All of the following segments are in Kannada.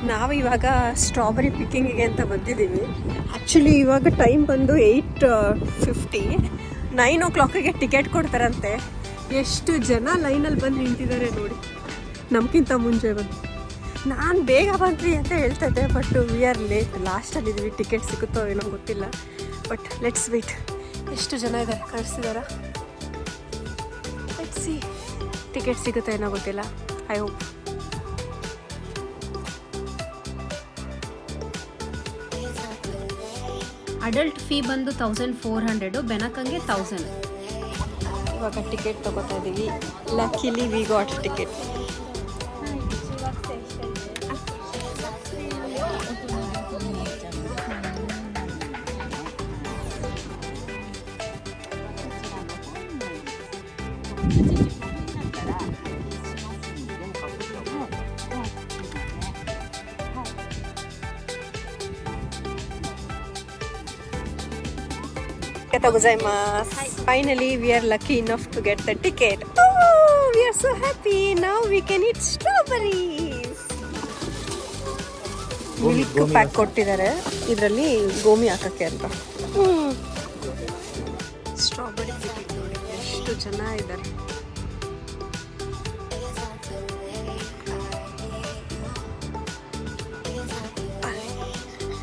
ನಾವು ಇವಾಗ ಸ್ಟ್ರಾಬೆರಿ ಪಿಕ್ಕಿಂಗಿಗೆ ಅಂತ ಬಂದಿದ್ದೀವಿ. ಆ್ಯಕ್ಚುಲಿ ಇವಾಗ ಟೈಮ್ ಬಂದು 8:50. 9 o'clock ಟಿಕೆಟ್ ಕೊಡ್ತಾರಂತೆ. ಎಷ್ಟು ಜನ ಲೈನಲ್ಲಿ ಬಂದು ನಿಂತಿದ್ದಾರೆ ನೋಡಿ, ನಮಗಿಂತ ಮುಂಚೆ ಬಂದು. ನಾನು ಬೇಗ ಬಂದ್ವಿ ಅಂತ ಹೇಳ್ತಾ ಇದ್ದೆ, ಬಟ್ ವಿ ಆರ್ ಲೇಟ್. ಲಾಸ್ಟಲ್ಲಿದ್ದೀವಿ, ಟಿಕೆಟ್ ಸಿಗುತ್ತೋ ಏನೋ ಗೊತ್ತಿಲ್ಲ. But let's wait. ಎಷ್ಟು ಜನ ಇದ್ದಾರೆ ಕಳಿಸಿದಾರ, ಲೆಟ್ಸ್ ಸಿ. ಟಿಕೆಟ್ ಸಿಗುತ್ತೋ ಏನೋ ಗೊತ್ತಿಲ್ಲ, ಐ ಹೋಪ್. ಅಡಲ್ಟ್ ಫೀ ಬಂದು 1400, ಬೆನಕಂಗೆ 1000. ಇವಾಗ ಟಿಕೆಟ್ ತೊಗೋತಾ ಇದ್ದೀವಿ. Luckily we got ticket. Finally, we are lucky enough to get the ticket. Oh, we are so happy. Now we can eat strawberries. Milk pack ಕೊಟ್ಟಿದ್ದಾರೆ, ಇದರಲ್ಲಿ ಗೋಮಿ ಹಾಕಕ್ಕೆ ಅಂತ. ಸ್ಟ್ರಾಬೆರಿ ಪಿಕ್ಕಿಂಗ್ ನೋಡಿ, ಎಷ್ಟು ಜನ ಇದ್ದಾರೆ.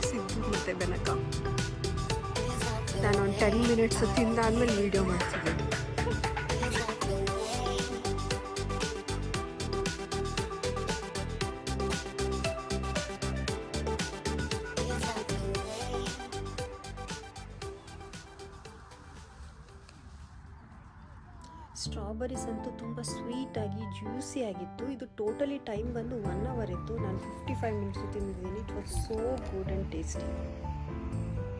ಸಿದ್ದು ಮತ್ತೆ ಬೆನಕ. ನಾನು ಒಂದು 10 minutes ತಿಂದಾದ್ಮೇಲೆ ವೀಡಿಯೋ ಮಾಡ್ತಿದ್ದೆ. ಸ್ಟ್ರಾಬೆರೀಸ್ ಅಂತೂ ತುಂಬ ಸ್ವೀಟಾಗಿ ಜ್ಯೂಸಿ ಆಗಿತ್ತು. ಇದು ಟೋಟಲಿ ಟೈಮ್ ಬಂದು 1 hour ಇತ್ತು. ನಾನು 55 minutes ತಿಂದಿದ್ದೀನಿ. It was so good and tasty.